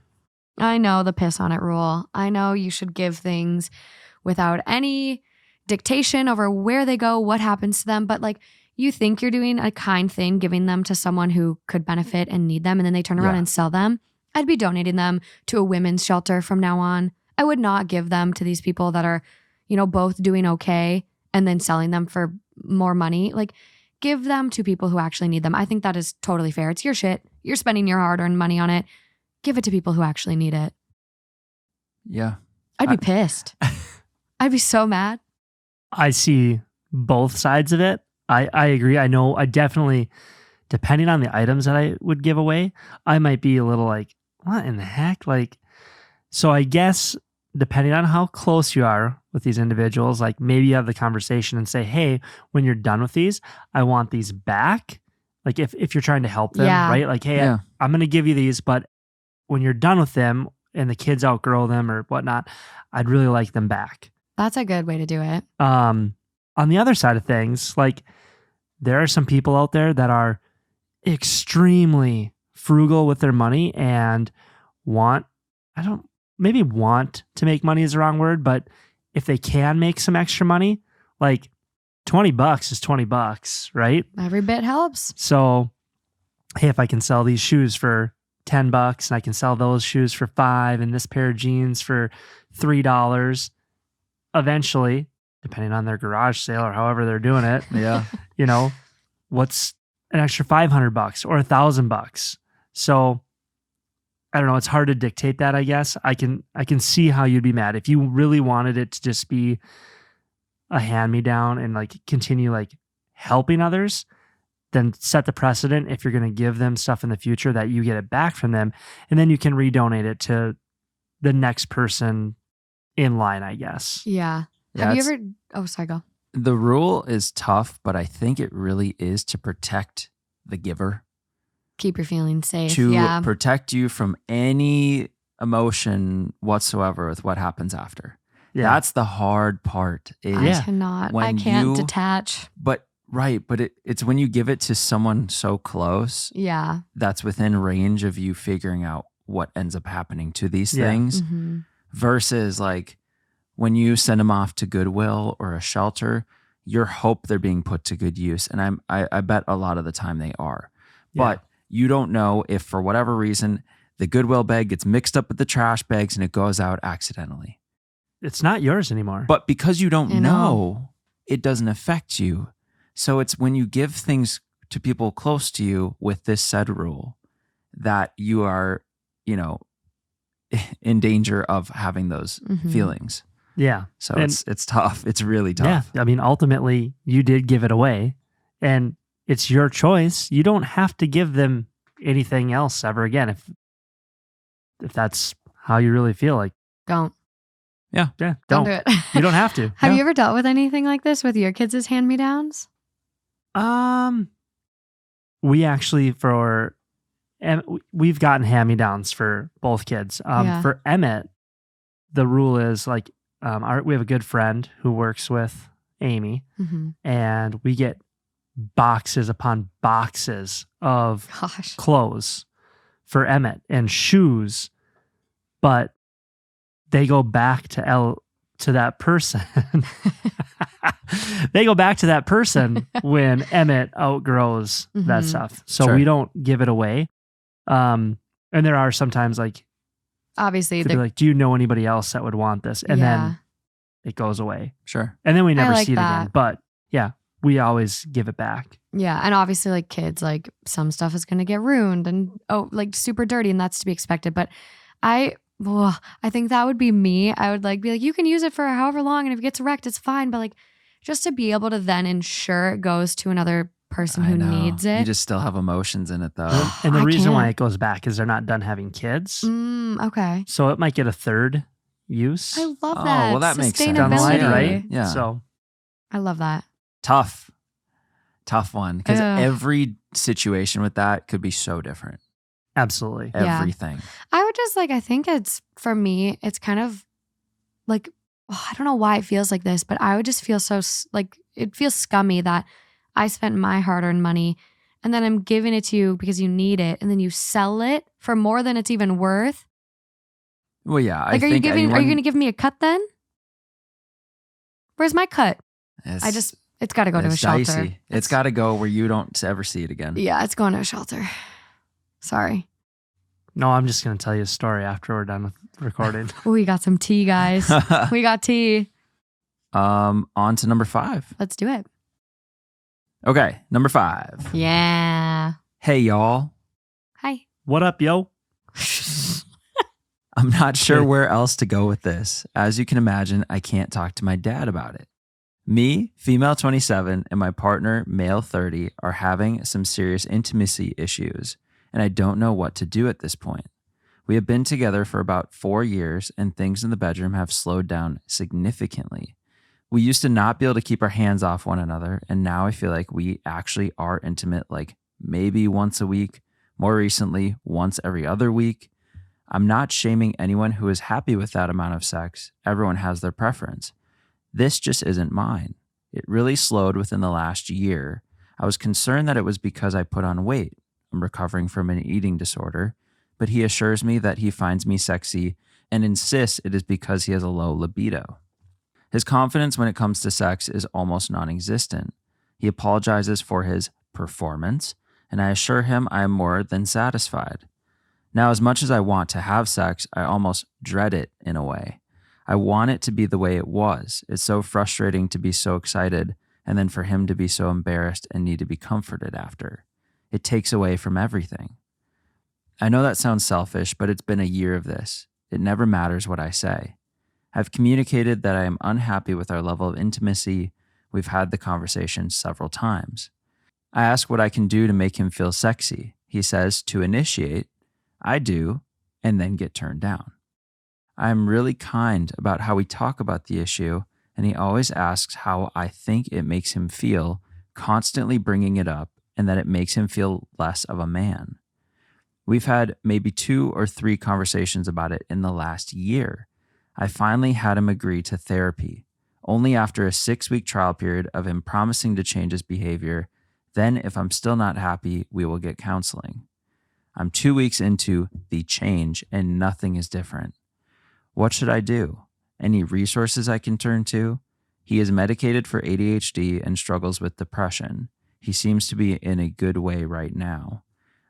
the piss on it rule. I know you should give things without any dictation over where they go, what happens to them. But like, you think you're doing a kind thing, giving them to someone who could benefit and need them, and then they turn around and sell them. I'd be donating them to a women's shelter from now on. I would not give them to these people that are, both doing okay and then selling them for more money. Like, give them to people who actually need them. I think that is totally fair. It's your shit. You're spending your hard-earned money on it. Give it to people who actually need it. Yeah. I'd be pissed. I'd be so mad. I see both sides of it. I agree. I know I definitely, depending on the items that I would give away, I might be a little like, what in the heck? Like, so I guess depending on how close you are with these individuals, like maybe you have the conversation and say, hey, when you're done with these, I want these back. Like if you're trying to help them, right? Like, hey, I'm going to give you these, but when you're done with them and the kids outgrow them or whatnot, I'd really like them back. That's a good way to do it. On the other side of things, like there are some people out there that are extremely frugal with their money and maybe want to make money is the wrong word, but if they can make some extra money, like $20 is $20, right? Every bit helps. So, hey, if I can sell these shoes for $10 and I can sell those shoes for $5 and this pair of jeans for $3, eventually, depending on their garage sale or however they're doing it, what's an extra $500 or $1,000? So I don't know. It's hard to dictate that, I guess. I can see how you'd be mad if you really wanted it to just be a hand-me-down and like continue like helping others. Then set the precedent if you're going to give them stuff in the future that you get it back from them, and then you can redonate it to the next person in line, I guess. Yeah. Yeah, Have you it's- ever? Oh, sorry, go. The rule is tough, but I think it really is to protect the giver, Keep your feelings safe. to Yeah. protect you from any emotion whatsoever with what happens after. Yeah. That's the hard part. Is I Yeah. cannot. I when can't you- detach. But it's when you give it to someone so close Yeah. that's within range of you figuring out what ends up happening to these Yeah. things hmm versus like when you send them off to Goodwill or a shelter, you hope they're being put to good use. And I bet a lot of the time they are. Yeah. But you don't know if for whatever reason the Goodwill bag gets mixed up with the trash bags and it goes out accidentally. It's not yours anymore. But because you don't I know. know, it doesn't affect you. So it's when you give things to people close to you with this said rule that you are, in danger of having those Mhm. feelings. Yeah. So And- it's tough. It's really tough. Yeah. I mean, ultimately, you did give it away and it's your choice. You don't have to give them anything else ever again if that's how you really feel like. Don't. Yeah. Don't Don't. do it. You don't have to. Have Yeah. you ever dealt with anything like this with your kids as hand-me-downs? We actually we've gotten hand-me-downs for both kids. Yeah. For Emmett, the rule is like we have a good friend who works with Amy, Mm-hmm. and we get boxes upon boxes of Gosh. clothes for Emmett and shoes, but they go back to that person. They go back to that person when Emmett outgrows that Mhm. stuff. So Sure. we don't give it away. And there are sometimes like Obviously, to be like, do you know anybody else that would want this? And then it goes away. Sure. And then we never like see it that. again. But yeah, we always give it back. yeah. And obviously, like kids, like some stuff is going to get ruined and like super dirty, and that's to be expected. But I think that would be me. I would be like, you can use it for however long, and if it gets wrecked, it's fine. But like, just to be able to then ensure it goes to another person who I know. needs it. You just still have emotions in it though. And the I reason why can't. it goes back is they're not done having kids. Okay. So it might get a third use I love Oh, that. well, that makes sense. down the line, Sustainability. right? Yeah. So I love that. Tough one. Because Ugh. every situation with that could be so different. absolutely. Yeah. Everything. I would just I think for me, it's kind of like, I don't know why it feels like this, but I would just feel so it feels scummy that I spent my hard-earned money and then I'm giving it to you because you need it, and then you sell it for more than it's even worth. Well, yeah. Are you going to give me a cut then? Where's my cut? It's got to go to a shelter. Dicey. It's got to go where you don't ever see it again. Yeah, it's going to a shelter. Sorry. No, I'm just going to tell you a story after we're done with recording. We got some tea, guys. We got tea. On to number 5. Let's do it. Okay, number 5. Yeah. Hey, y'all. Hi. What up, yo? I'm not sure where else to go with this. As you can imagine, I can't talk to my dad about it. Me, female 27, and my partner, male 30, are having some serious intimacy issues, and I don't know what to do at this point. We have been together for about 4 years, and things in the bedroom have slowed down significantly. We used to not be able to keep our hands off one another, and now I feel like we actually are intimate, like maybe once a week, more recently, once every other week. I'm not shaming anyone who is happy with that amount of sex. Everyone has their preference. This just isn't mine. It really slowed within the last year. I was concerned that it was because I put on weight. I'm recovering from an eating disorder, but he assures me that he finds me sexy and insists it is because he has a low libido. His confidence when it comes to sex is almost non-existent. He apologizes for his performance, and I assure him I am more than satisfied. Now, as much as I want to have sex, I almost dread it in a way. I want it to be the way it was. It's so frustrating to be so excited and then for him to be so embarrassed and need to be comforted after. It takes away from everything. I know that sounds selfish, but it's been a year of this. It never matters what I say. I've communicated that I am unhappy with our level of intimacy. We've had the conversation several times. I ask what I can do to make him feel sexy. He says to initiate. I do, and then get turned down. I'm really kind about how we talk about the issue, and he always asks how I think it makes him feel, constantly bringing it up, and that it makes him feel less of a man. We've had maybe 2 or 3 conversations about it in the last year. I finally had him agree to therapy, only after a 6-week trial period of him promising to change his behavior. Then, if I'm still not happy, we will get counseling. I'm 2 weeks into the change and nothing is different. What should I do? Any resources I can turn to? He is medicated for ADHD and struggles with depression. He seems to be in a good way right now.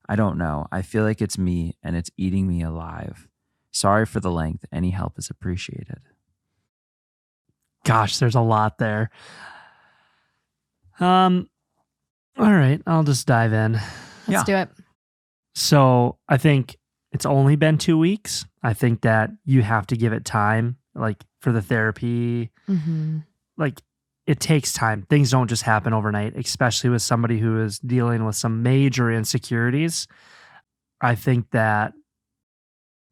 I don't know. I feel like it's me and it's eating me alive. Sorry for the length. Any help is appreciated. Gosh, there's a lot there. All right, I'll just dive in. Let's do it. So I think it's only been 2 weeks. I think that you have to give it time, like for the therapy. Mm-hmm. Like it takes time. Things don't just happen overnight, especially with somebody who is dealing with some major insecurities. I think that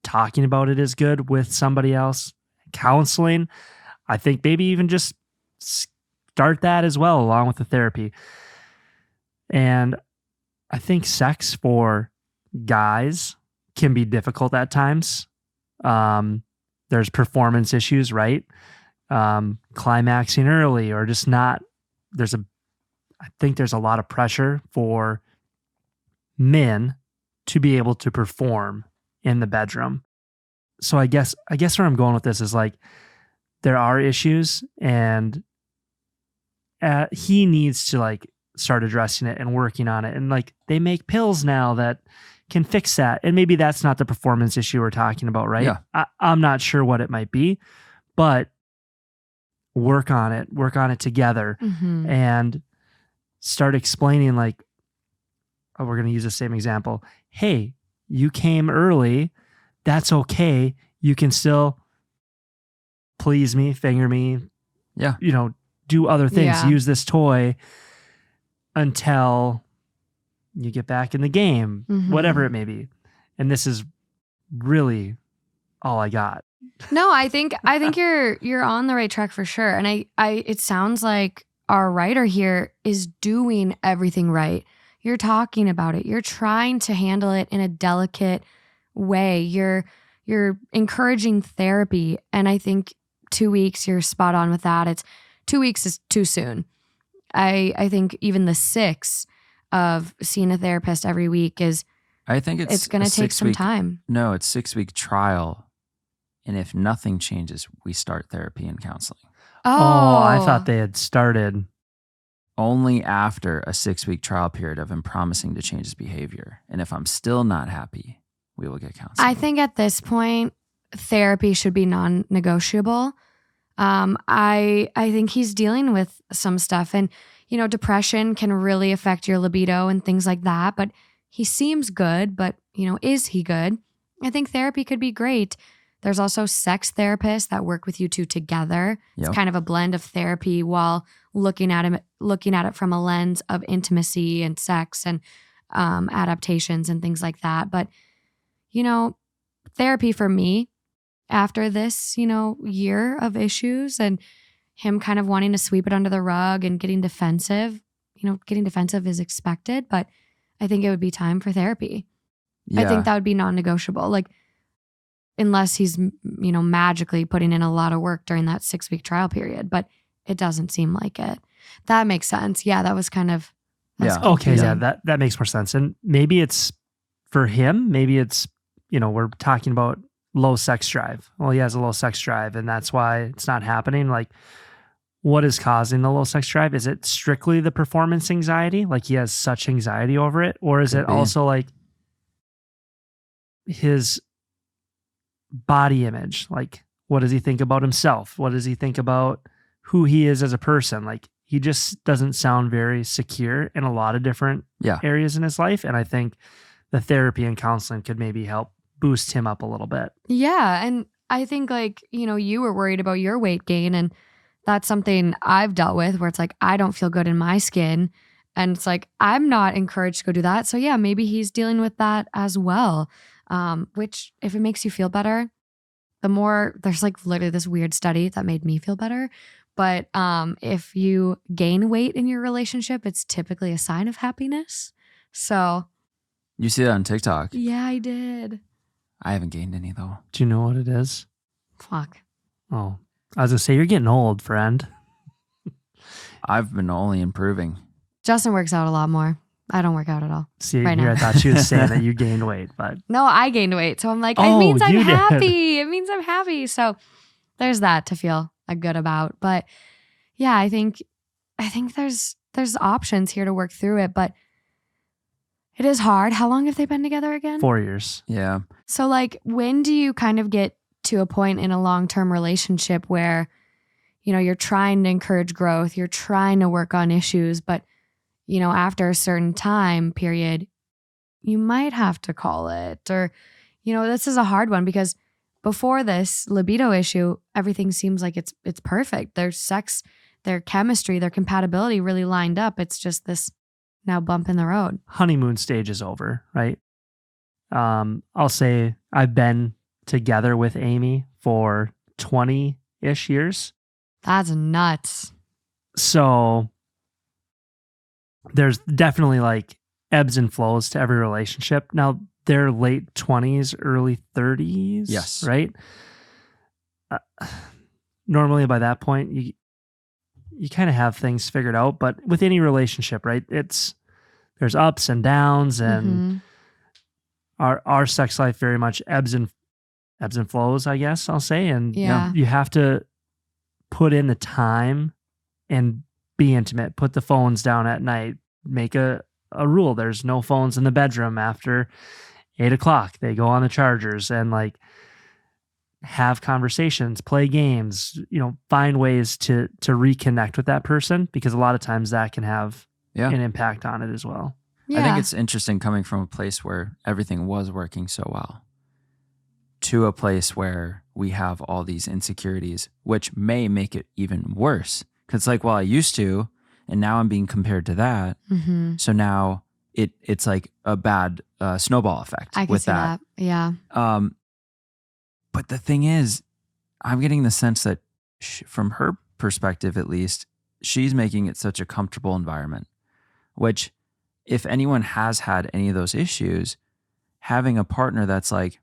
talking about it is good with somebody else. Counseling, I think maybe even just start that as well, along with the therapy. And I think sex for guys can be difficult at times. There's performance issues, right? Climaxing early or just not. I think there's a lot of pressure for men to be able to perform in the bedroom. So I guess where I'm going with this is like, there are issues and he needs to like start addressing it and working on it. And like they make pills now that can fix that. And maybe that's not the performance issue we're talking about, right? Yeah. I'm not sure what it might be, but work on it together and start explaining like, oh, we're going to use the same example. Hey, you came early. That's okay. You can still please me, finger me. Yeah. Do other things. Yeah. Use this toy until you get back in the game, whatever it may be. And this is really all I got. No, I think you're on the right track for sure. And I it sounds like our writer here is doing everything right. You're talking about it. You're trying to handle it in a delicate way. You're encouraging therapy. And I think 2 weeks, you're spot on with that. 2 weeks is too soon. I think even the 6 of seeing a therapist every week is, I think it's going to take some time. No, it's 6-week trial. And if nothing changes, we start therapy and counseling. Oh, I thought they had started. Only after a 6-week trial period of him promising to change his behavior. And if I'm still not happy, we will get counseling. I think at this point, therapy should be non-negotiable. I think he's dealing with some stuff, and depression can really affect your libido and things like that. But he seems good, but is he good? I think therapy could be great. There's also sex therapists that work with you two together. It's Yep. kind of a blend of therapy while looking at it from a lens of intimacy and sex and adaptations and things like that. But therapy for me, after this, year of issues and him kind of wanting to sweep it under the rug and getting defensive, getting defensive is expected, but I think it would be time for therapy. Yeah. I think that would be non-negotiable. Like, unless he's, magically putting in a lot of work during that 6-week trial period, but it doesn't seem like it. That makes sense. Yeah, that was kind of, Yeah. Okay, yeah, confusing. that makes more sense. And maybe it's for him, maybe it's, we're talking about low sex drive. Well, he has a low sex drive and that's why it's not happening. Like, what is causing the low sex drive? Is it strictly the performance anxiety? Like he has such anxiety over it? Or is Could it be. also like his body image? Like, what does he think about himself? What does he think about who he is as a person? Like, he just doesn't sound very secure in a lot of different areas in his life. And I think the therapy and counseling could maybe help boost him up a little bit. Yeah. And I think you were worried about your weight gain, and that's something I've dealt with where it's like, I don't feel good in my skin. And it's like, I'm not encouraged to go do that. So yeah, maybe he's dealing with that as well. Which if it makes you feel better, the more, there's like literally this weird study that made me feel better. But if you gain weight in your relationship, it's typically a sign of happiness. So. You see that on TikTok. Yeah, I did. I haven't gained any though. Do you know what it is? Fuck. Oh, I was going to say, you're getting old, friend. I've been only improving. Justin works out a lot more. I don't work out at all. See, Right here now. I thought she was saying that you gained weight, but No, I gained weight. So I'm like, it Oh, means I'm you did. happy. It means I'm happy. So there's that to feel good about. But yeah, I think there's options here to work through it, but it is hard. How long have they been together again? 4 years. Yeah. So like, when do you kind of get to a point in a long-term relationship where, you know, you're trying to encourage growth, you're trying to work on issues, but you know, after a certain time period, you might have to call it, or, you know, this is a hard one because before this libido issue, everything seems like it's perfect. Their sex, their chemistry, their compatibility really lined up. It's just this now bump in the road. Honeymoon stage is over, right? I'll say I've been together with Amy for 20-ish years. That's nuts. So there's definitely like ebbs and flows to every relationship. Now they're late 20s, early 30s. Yes. Right? Normally by that point, you kind of have things figured out, but with any relationship, right? There's ups and downs, and our sex life very much ebbs and flows, I guess I'll say. And Yeah. you have to put in the time and be intimate, put the phones down at night, make a rule. There's no phones in the bedroom after 8:00. They go on the chargers, and like have conversations, play games, you know, find ways to reconnect with that person, because a lot of times that can have an impact on it as well. Yeah. I think it's interesting coming from a place where everything was working so well to a place where we have all these insecurities, which may make it even worse. Because like, well, I used to, and now I'm being compared to that. Mm-hmm. So now it's like a bad snowball effect I can with see that. Yeah. But the thing is, I'm getting the sense that from her perspective, at least, she's making it such a comfortable environment, which if anyone has had any of those issues, having a partner that's like,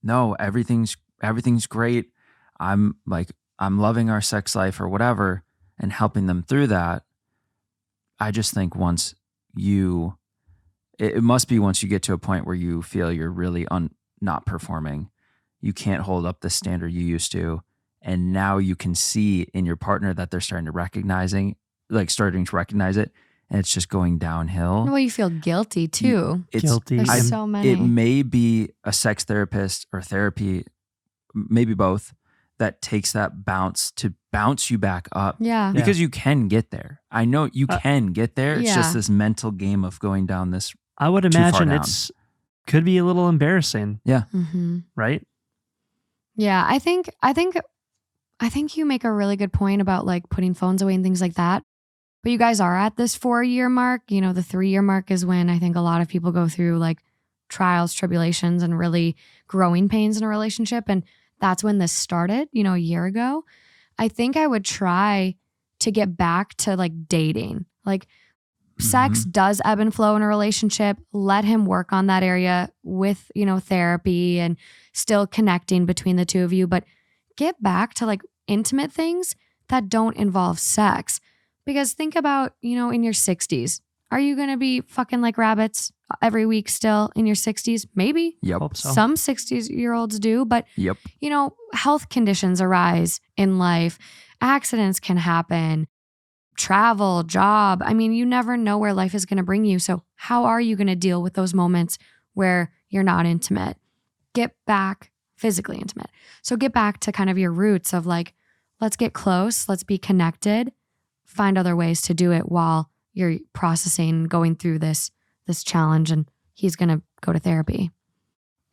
no, everything's great. I'm loving our sex life or whatever, and helping them through that. I just think it must be once you get to a point where you feel you're really not performing, you can't hold up the standard you used to. And now you can see in your partner that they're starting to recognize it, and it's just going downhill. Well, you feel guilty too. Guilty. There's so many. It may be a sex therapist or therapy, maybe both, that takes that bounce to bounce you back up. Yeah. Because you can get there. I know you can get there. It's yeah. just this mental game of going down this. I would too far imagine down. could be a little embarrassing, Yeah. Mm-hmm. right? Yeah. I think you make a really good point about like putting phones away and things like that. But you guys are at this 4-year mark. You know, the 3-year mark is when I think a lot of people go through like trials, tribulations, and really growing pains in a relationship. And that's when this started, you know, a year ago. I think I would try to get back to like dating. Like sex does ebb and flow in a relationship. Let him work on that area with, you know, therapy and still connecting between the two of you. But get back to like intimate things that don't involve sex. Because think about, you know, in your 60s, are you going to be fucking like rabbits every week still in your 60s? Maybe. Yep. Hope so. Some 60-year-olds do, but Yep. you know, health conditions arise in life. Accidents can happen. Travel, job. I mean, you never know where life is going to bring you. So how are you going to deal with those moments where you're not intimate? Get back physically intimate. So get back to kind of your roots of like, let's get close. Let's be connected. Find other ways to do it while you're processing, going through this challenge, and he's going to go to therapy.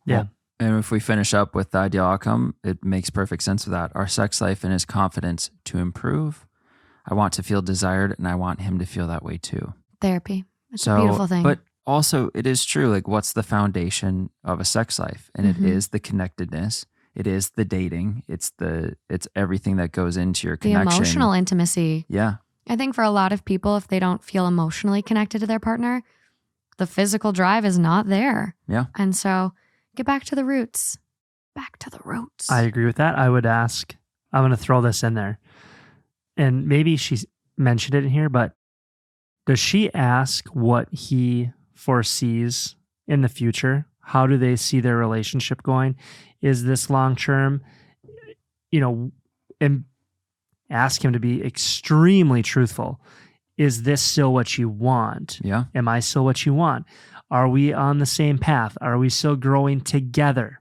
Yeah. And if we finish up with the ideal outcome, it makes perfect sense of that. Our sex life and his confidence to improve. I want to feel desired, and I want him to feel that way too. Therapy. It's a beautiful thing. But also, it is true. Like, what's the foundation of a sex life? And it is the connectedness. It is the dating. It's everything that goes into your The connection. emotional intimacy. Yeah. I think for a lot of people, if they don't feel emotionally connected to their partner, the physical drive is not there. Yeah. And so get back to the roots. Back to the roots. I agree with that. I would ask, I'm going to throw this in there. And maybe she mentioned it in here, but does she ask what he foresees in the future? How do they see their relationship going? Is this long term? And ask him to be extremely truthful. Is this still what you want? Yeah. Am I still what you want? Are we on the same path? Are we still growing together?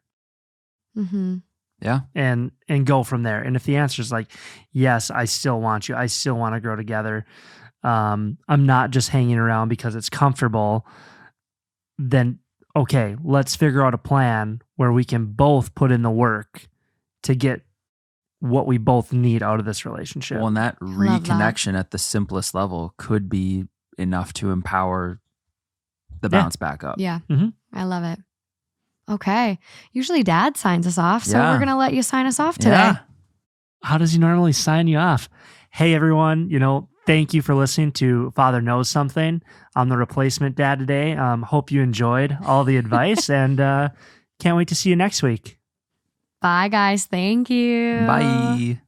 Mm-hmm. Yeah. And go from there. And if the answer is like, yes, I still want you. I still want to grow together. I'm not just hanging around because it's comfortable. Then, okay, let's figure out a plan where we can both put in the work to get what we both need out of this relationship. Well, and that Love that. reconnection at the simplest level could be enough to empower the bounce back up. Yeah. Mhm. I love it. Okay. Usually dad signs us off, so Yeah. we're going to let you sign us off today. Yeah. How does he normally sign you off? Hey, everyone, thank you for listening to Father Knows Something. I'm the replacement dad today. Hope you enjoyed all the advice and can't wait to see you next week. Bye, guys. Thank you. Bye.